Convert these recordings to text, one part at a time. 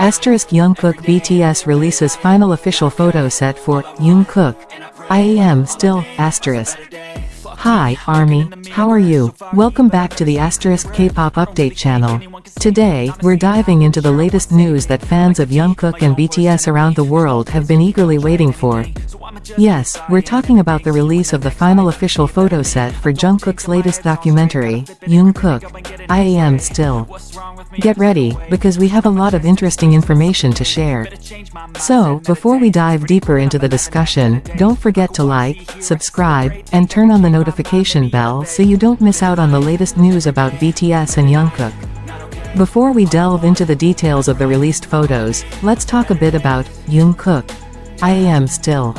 Jungkook BTS releases final official photo set for Jungkook. I am still. Hi, ARMY, how are you? Welcome back to the K-pop update channel. Today, we're diving into the latest news that fans of Jungkook and BTS around the world have been eagerly waiting for. Yes, we're talking about the release of the final official photo set for Jungkook's latest documentary, Jungkook. I am still. Get ready, because we have a lot of interesting information to share. So, before we dive deeper into the discussion, don't forget to like, subscribe, and turn on the notification bell so you don't miss out on the latest news about BTS and Jungkook. Before we delve into the details of the released photos, let's talk a bit about Jungkook. I am still.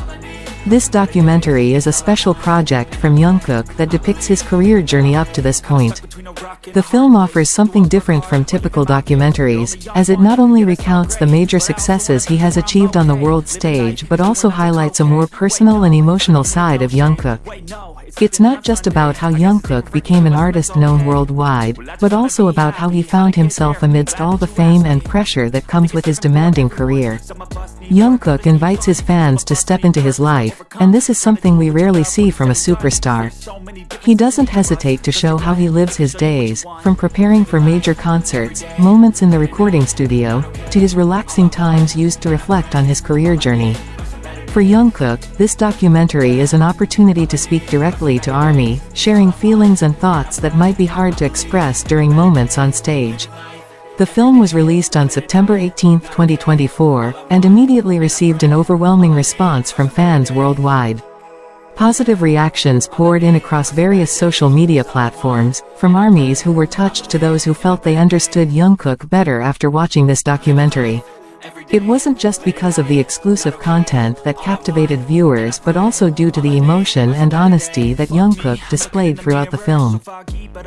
This documentary is a special project from Jungkook that depicts his career journey up to this point. The film offers something different from typical documentaries, as it not only recounts the major successes he has achieved on the world stage but also highlights a more personal and emotional side of Jungkook. It's not just about how Jungkook became an artist known worldwide, but also about how he found himself amidst all the fame and pressure that comes with his demanding career. Jungkook invites his fans to step into his life, and this is something we rarely see from a superstar. He doesn't hesitate to show how he lives his days, from preparing for major concerts, moments in the recording studio, to his relaxing times used to reflect on his career journey. For Jungkook, this documentary is an opportunity to speak directly to ARMY, sharing feelings and thoughts that might be hard to express during moments on stage. The film was released on September 18, 2024, and immediately received an overwhelming response from fans worldwide. Positive reactions poured in across various social media platforms, from ARMYs who were touched to those who felt they understood Jungkook better after watching this documentary. It wasn't just because of the exclusive content that captivated viewers but also due to the emotion and honesty that Jungkook displayed throughout the film.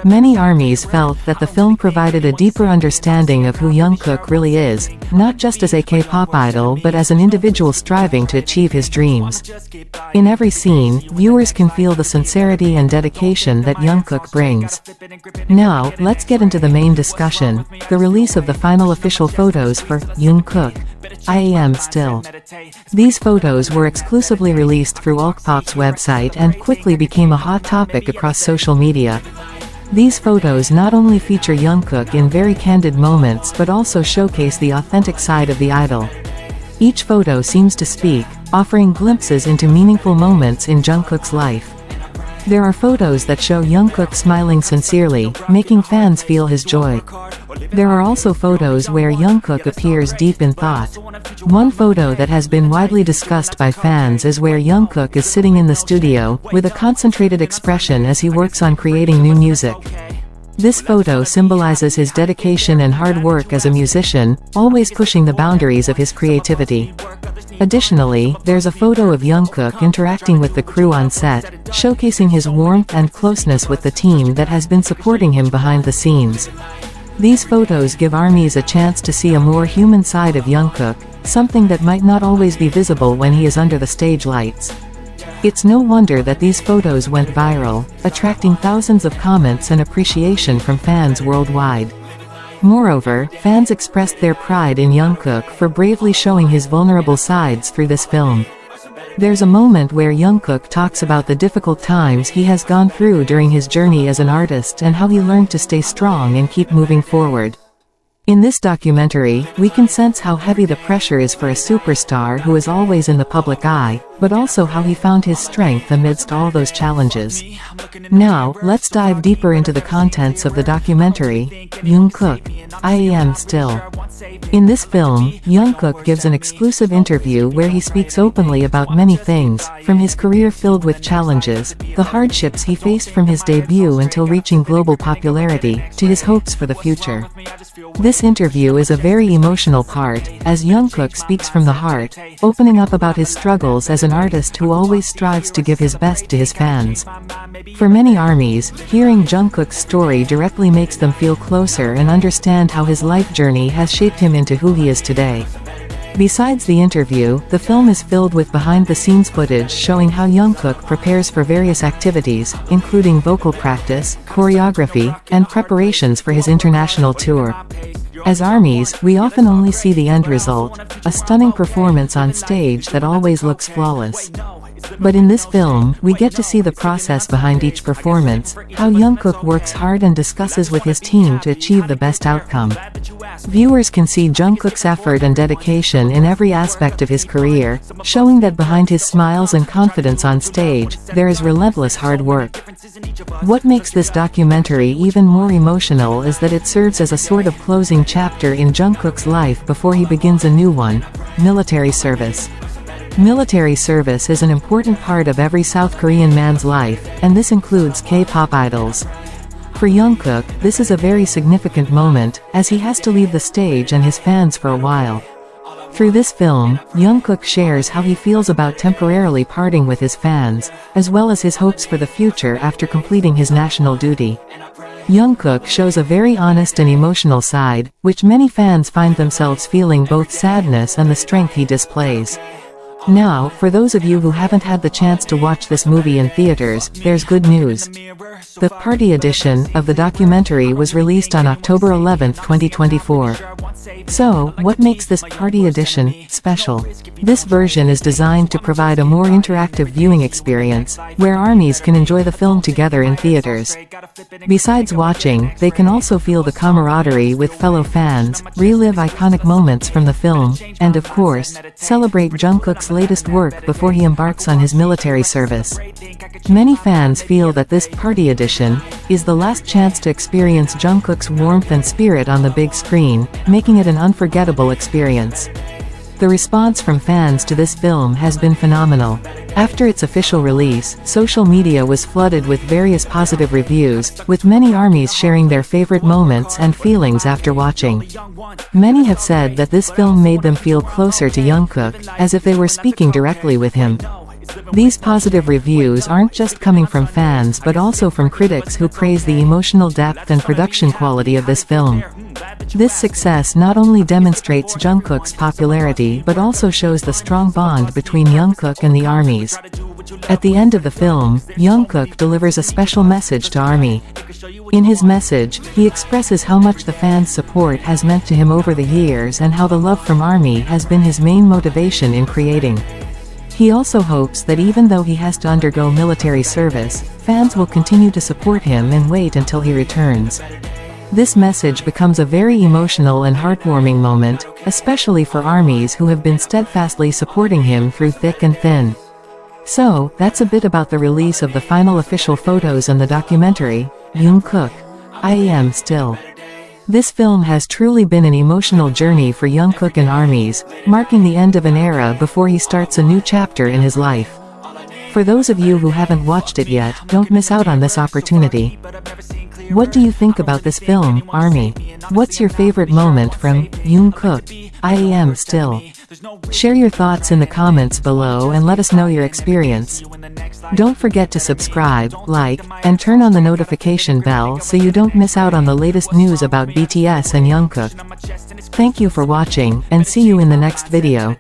Many ARMYs felt that the film provided a deeper understanding of who Jungkook really is, not just as a K-pop idol but as an individual striving to achieve his dreams. In every scene, viewers can feel the sincerity and dedication that Jungkook brings. Now, let's get into the main discussion, the release of the final official photos for Jungkook. I am still. These photos were exclusively released through Jungkook's website and quickly became a hot topic across social media. These photos not only feature Jungkook in very candid moments but also showcase the authentic side of the idol. Each photo seems to speak, offering glimpses into meaningful moments in Jungkook's life. There are photos that show Jungkook smiling sincerely, making fans feel his joy. There are also photos where Jungkook appears deep in thought. One photo that has been widely discussed by fans is where Jungkook is sitting in the studio, with a concentrated expression as he works on creating new music. This photo symbolizes his dedication and hard work as a musician, always pushing the boundaries of his creativity. Additionally, there's a photo of Jungkook interacting with the crew on set, showcasing his warmth and closeness with the team that has been supporting him behind the scenes. These photos give ARMYs a chance to see a more human side of Jungkook, something that might not always be visible when he is under the stage lights. It's no wonder that these photos went viral, attracting thousands of comments and appreciation from fans worldwide. Moreover, fans expressed their pride in Jungkook for bravely showing his vulnerable sides through this film. There's a moment where Jungkook talks about the difficult times he has gone through during his journey as an artist and how he learned to stay strong and keep moving forward. In this documentary, we can sense how heavy the pressure is for a superstar who is always in the public eye, but also how he found his strength amidst all those challenges. Now, let's dive deeper into the contents of the documentary, Jungkook. I am still. In this film, Jungkook gives an exclusive interview where he speaks openly about many things, from his career filled with challenges, the hardships he faced from his debut until reaching global popularity, to his hopes for the future. This interview is a very emotional part, as Jungkook speaks from the heart, opening up about his struggles as an artist who always strives to give his best to his fans. For many ARMYs, hearing Jungkook's story directly makes them feel closer and understand how his life journey has shaped him into who he is today. Besides the interview, the film is filled with behind-the-scenes footage showing how Jungkook prepares for various activities, including vocal practice, choreography, and preparations for his international tour. As ARMYs, we often only see the end result, a stunning performance on stage that always looks flawless. But in this film, we get to see the process behind each performance, how Jungkook works hard and discusses with his team to achieve the best outcome. Viewers can see Jungkook's effort and dedication in every aspect of his career, showing that behind his smiles and confidence on stage, there is relentless hard work. What makes this documentary even more emotional is that it serves as a sort of closing chapter in Jungkook's life before he begins a new one: military service. Military service is an important part of every South Korean man's life, and this includes K-pop idols. For Jungkook, this is a very significant moment, as he has to leave the stage and his fans for a while. Through this film, Jungkook shares how he feels about temporarily parting with his fans, as well as his hopes for the future after completing his national duty. Jungkook shows a very honest and emotional side, which many fans find themselves feeling both sadness and the strength he displays. Now, for those of you who haven't had the chance to watch this movie in theaters, there's good news. The party edition of the documentary was released on October 11, 2024. So, what makes this party edition special? This version is designed to provide a more interactive viewing experience, where ARMYs can enjoy the film together in theaters. Besides watching, they can also feel the camaraderie with fellow fans, relive iconic moments from the film, and of course, celebrate Jungkook's latest work before he embarks on his military service. Many fans feel that this party edition is the last chance to experience Jungkook's warmth and spirit on the big screen, making it an unforgettable experience. The response from fans to this film has been phenomenal. After its official release, social media was flooded with various positive reviews, with many ARMYs sharing their favorite moments and feelings after watching. Many have said that this film made them feel closer to Jungkook, as if they were speaking directly with him. These positive reviews aren't just coming from fans but also from critics who praise the emotional depth and production quality of this film. This success not only demonstrates Jungkook's popularity but also shows the strong bond between Jungkook and the ARMYs. At the end of the film, Jungkook delivers a special message to ARMY. In his message, he expresses how much the fans' support has meant to him over the years and how the love from ARMY has been his main motivation in creating. He also hopes that even though he has to undergo military service, fans will continue to support him and wait until he returns. This message becomes a very emotional and heartwarming moment, especially for ARMYs who have been steadfastly supporting him through thick and thin. So, that's a bit about the release of the final official photos and the documentary, Jungkook. I Am Still. This film has truly been an emotional journey for Jungkook and ARMYs, marking the end of an era before he starts a new chapter in his life. For those of you who haven't watched it yet, don't miss out on this opportunity. What do you think about this film, ARMY? What's your favorite moment from Jungkook? I Am Still. Share your thoughts in the comments below and let us know your experience. Don't forget to subscribe, like, and turn on the notification bell so you don't miss out on the latest news about BTS and Jungkook. Thank you for watching, and see you in the next video.